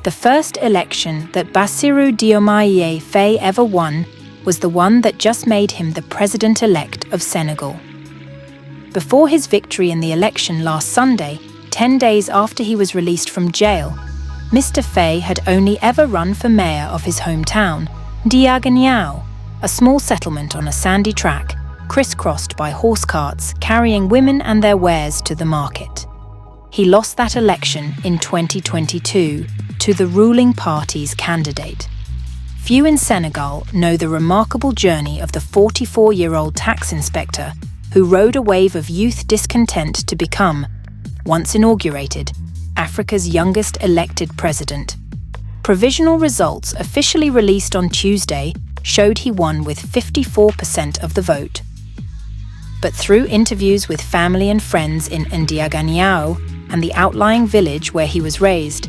The first election that Bassirou Diomaye Faye ever won was the one that just made him the president-elect of Senegal. Before his victory in the election last Sunday, 10 days after he was released from jail, Mr. Faye had only ever run for mayor of his hometown, Diaganiao, a small settlement on a sandy track, crisscrossed by horse carts carrying women and their wares to the market. He lost that election in 2022 to the ruling party's candidate. Few in Senegal know the remarkable journey of the 44-year-old tax inspector who rode a wave of youth discontent to become, once inaugurated, Africa's youngest elected president. Provisional results officially released on Tuesday showed he won with 54% of the vote. But through interviews with family and friends in Ndiaganiao and the outlying village where he was raised,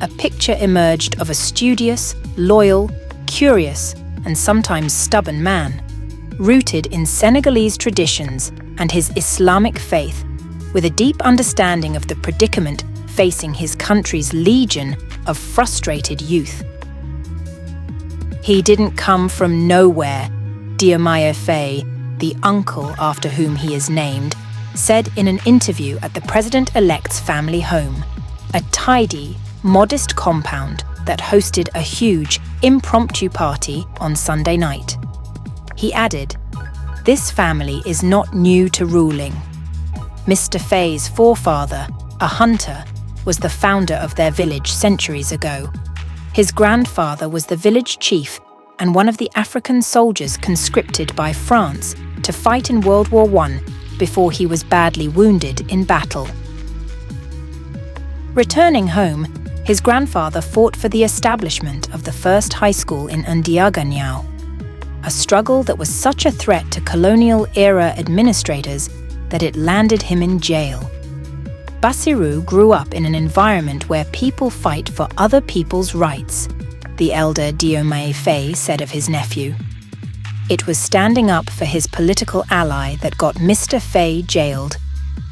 a picture emerged of a studious, loyal, curious, and sometimes stubborn man, rooted in Senegalese traditions and his Islamic faith, with a deep understanding of the predicament facing his country's legion of frustrated youth. He didn't come from nowhere, Diomaye Faye, the uncle after whom he is named, said in an interview at the president-elect's family home, a tidy, modest compound that hosted a huge, impromptu party on Sunday night. He added, "This family is not new to ruling. Mr. Faye's forefather, a hunter, was the founder of their village centuries ago. His grandfather was the village chief and one of the African soldiers conscripted by France to fight in World War I before he was badly wounded in battle. Returning home, his grandfather fought for the establishment of the first high school in Ndiaganiao, a struggle that was such a threat to colonial-era administrators that it landed him in jail. Bassirou grew up in an environment where people fight for other people's rights," the elder Diomaye Faye said of his nephew. It was standing up for his political ally that got Mr. Faye jailed.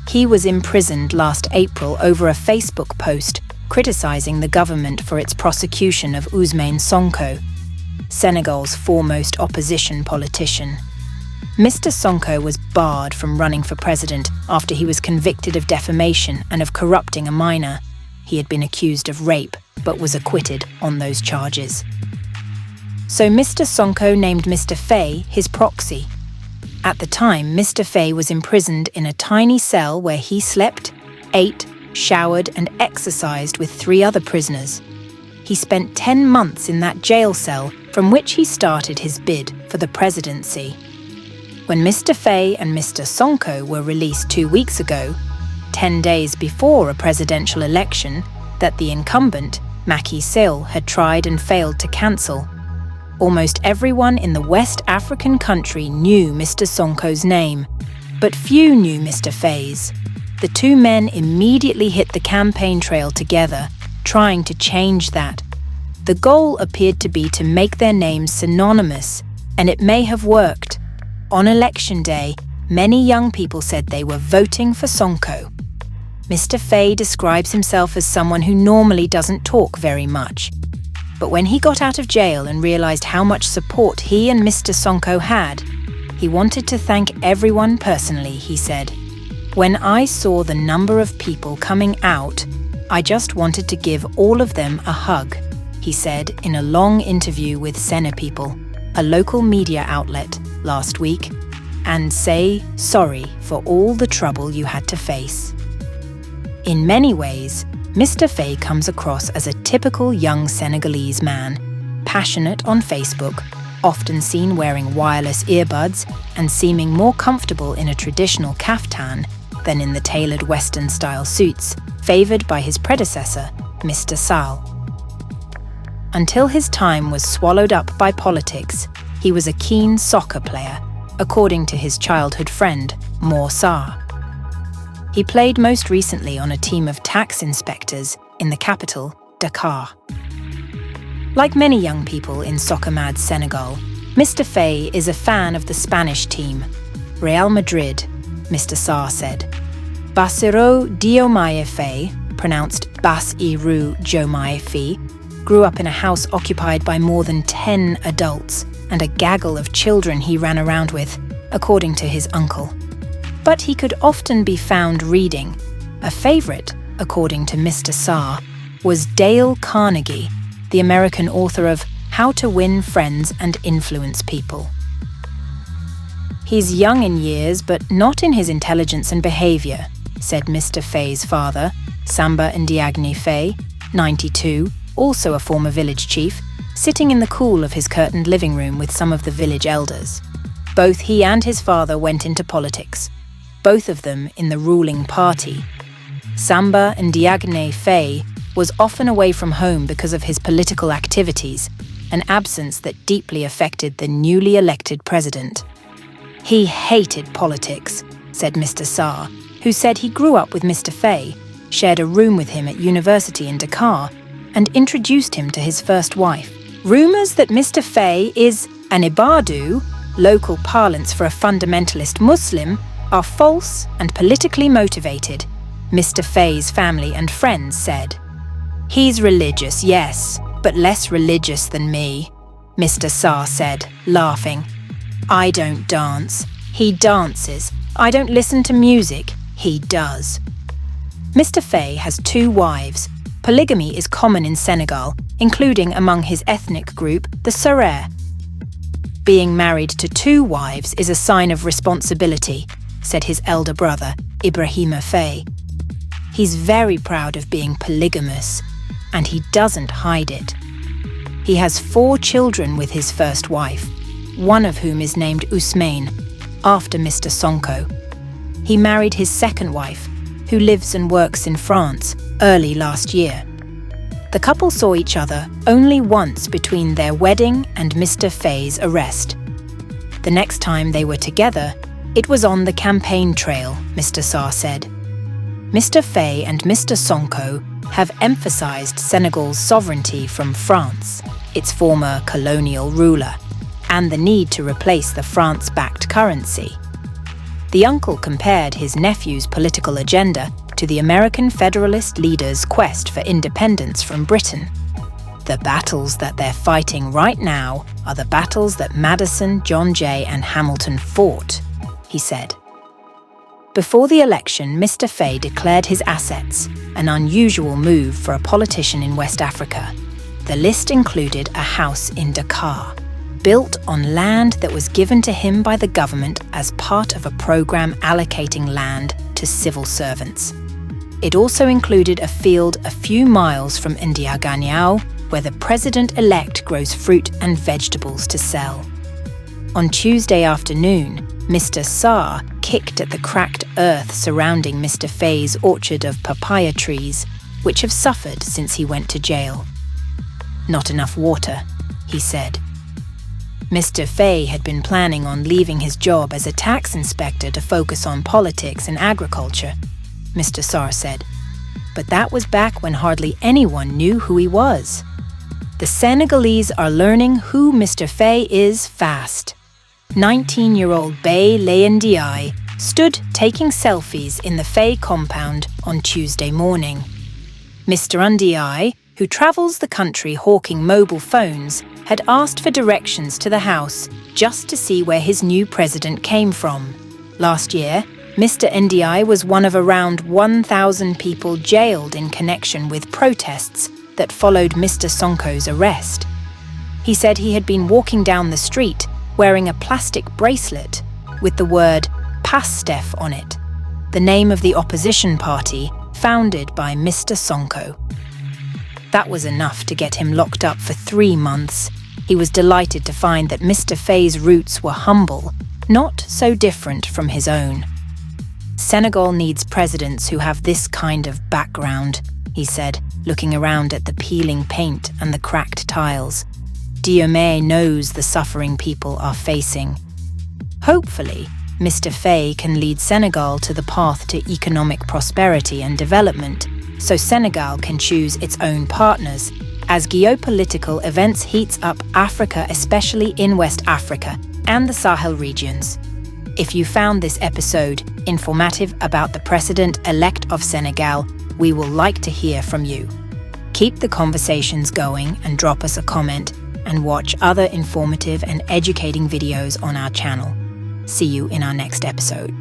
He was imprisoned last April over a Facebook post criticizing the government for its prosecution of Ousmane Sonko, Senegal's foremost opposition politician. Mr. Sonko was barred from running for president after he was convicted of defamation and of corrupting a minor. He had been accused of rape, but was acquitted on those charges. So Mr. Sonko named Mr. Faye his proxy. At the time, Mr. Faye was imprisoned in a tiny cell where he slept, ate, showered, and exercised with 3 other prisoners. He spent 10 months in that jail cell from which he started his bid for the presidency. When Mr. Faye and Mr. Sonko were released 2 weeks ago, 10 days before a presidential election that the incumbent, Markey Sall, had tried and failed to cancel, almost everyone in the West African country knew Mr. Sonko's name, but few knew Mr. Faye's. The 2 men immediately hit the campaign trail together, trying to change that. The goal appeared to be to make their names synonymous, and it may have worked. On election day, many young people said they were voting for Sonko. Mr. Faye describes himself as someone who normally doesn't talk very much. But when he got out of jail and realized how much support he and Mr. Sonko had, he wanted to thank everyone personally, he said. "When I saw the number of people coming out, I just wanted to give all of them a hug," he said in a long interview with Sene People, a local media outlet, last week, and say sorry for all the trouble you had to face. In many ways, Mr. Faye comes across as a typical young Senegalese man, passionate on Facebook, often seen wearing wireless earbuds and seeming more comfortable in a traditional kaftan than in the tailored Western-style suits favoured by his predecessor, Mr. Sall. Until his time was swallowed up by politics, he was a keen soccer player, according to his childhood friend, Mo Sarr. He played most recently on a team of tax inspectors in the capital, Dakar. Like many young people in soccer-mad Senegal, Mr. Faye is a fan of the Spanish team, Real Madrid, Mr. Sarr said. Bassirou Diomaye Faye, pronounced Bassirou Diomaye Faye, grew up in a house occupied by more than 10 adults and a gaggle of children he ran around with, according to his uncle. But he could often be found reading. A favorite, according to Mr. Sall, was Dale Carnegie, the American author of How to Win Friends and Influence People. "He's young in years, but not in his intelligence and behavior," said Mr. Faye's father, Samba Ndiagne Faye, 92, also a former village chief, sitting in the cool of his curtained living room with some of the village elders. Both he and his father went into politics, both of them in the ruling party. Samba Ndiagne Faye was often away from home because of his political activities, an absence that deeply affected the newly elected president. "He hated politics," said Mr. Sall, who said he grew up with Mr. Faye, shared a room with him at university in Dakar, and introduced him to his first wife. "Rumours that Mr. Faye is an Ibadu, local parlance for a fundamentalist Muslim, are false and politically motivated," Mr. Faye's family and friends said. "He's religious, yes, but less religious than me," Mr. Sall said, laughing. "I don't dance. He dances. I don't listen to music. He does." Mr. Faye has 2 wives. Polygamy is common in Senegal, including among his ethnic group, the Serer. "Being married to 2 wives is a sign of responsibility," said his elder brother, Ibrahima Faye. "He's very proud of being polygamous, and he doesn't hide it. He has 4 children with his first wife, one of whom is named Ousmane, after Mr. Sonko. He married his second wife, who lives and works in France, early last year. The couple saw each other only once between their wedding and Mr. Faye's arrest. The next time they were together, it was on the campaign trail," Mr. Sall said. Mr. Faye and Mr. Sonko have emphasized Senegal's sovereignty from France, its former colonial ruler, and the need to replace the France-backed currency. The uncle compared his nephew's political agenda to the American Federalist leaders' quest for independence from Britain. "The battles that they're fighting right now are the battles that Madison, John Jay, and Hamilton fought," he said. Before the election, Mr. Faye declared his assets, an unusual move for a politician in West Africa. The list included a house in Dakar, built on land that was given to him by the government as part of a program allocating land to civil servants. It also included a field a few miles from Ndiaganiao, where the president-elect grows fruit and vegetables to sell. On Tuesday afternoon, Mr. Sall kicked at the cracked earth surrounding Mr. Faye's orchard of papaya trees, which have suffered since he went to jail. "Not enough water," he said. Mr. Faye had been planning on leaving his job as a tax inspector to focus on politics and agriculture, Mr. Sall said. But that was back when hardly anyone knew who he was. The Senegalese are learning who Mr. Faye is fast. 19-year-old Baye Ndiaye stood taking selfies in the Faye compound on Tuesday morning. Mr. Ndiaye, who travels the country hawking mobile phones, had asked for directions to the house just to see where his new president came from. Last year, Mr. Ndiaye was one of around 1,000 people jailed in connection with protests that followed Mr. Sonko's arrest. He said he had been walking down the street wearing a plastic bracelet with the word PASTEF on it, the name of the opposition party founded by Mr. Sonko. That was enough to get him locked up for 3 months. He was delighted to find that Mr. Faye's roots were humble, not so different from his own. "Senegal needs presidents who have this kind of background," he said, looking around at the peeling paint and the cracked tiles. "Diomaye knows the suffering people are facing. Hopefully, Mr. Faye can lead Senegal to the path to economic prosperity and development, so Senegal can choose its own partners, as geopolitical events heats up Africa, especially in West Africa and the Sahel regions." If you found this episode informative about the President-elect of Senegal, we will like to hear from you. Keep the conversations going and drop us a comment, and watch other informative and educating videos on our channel. See you in our next episode.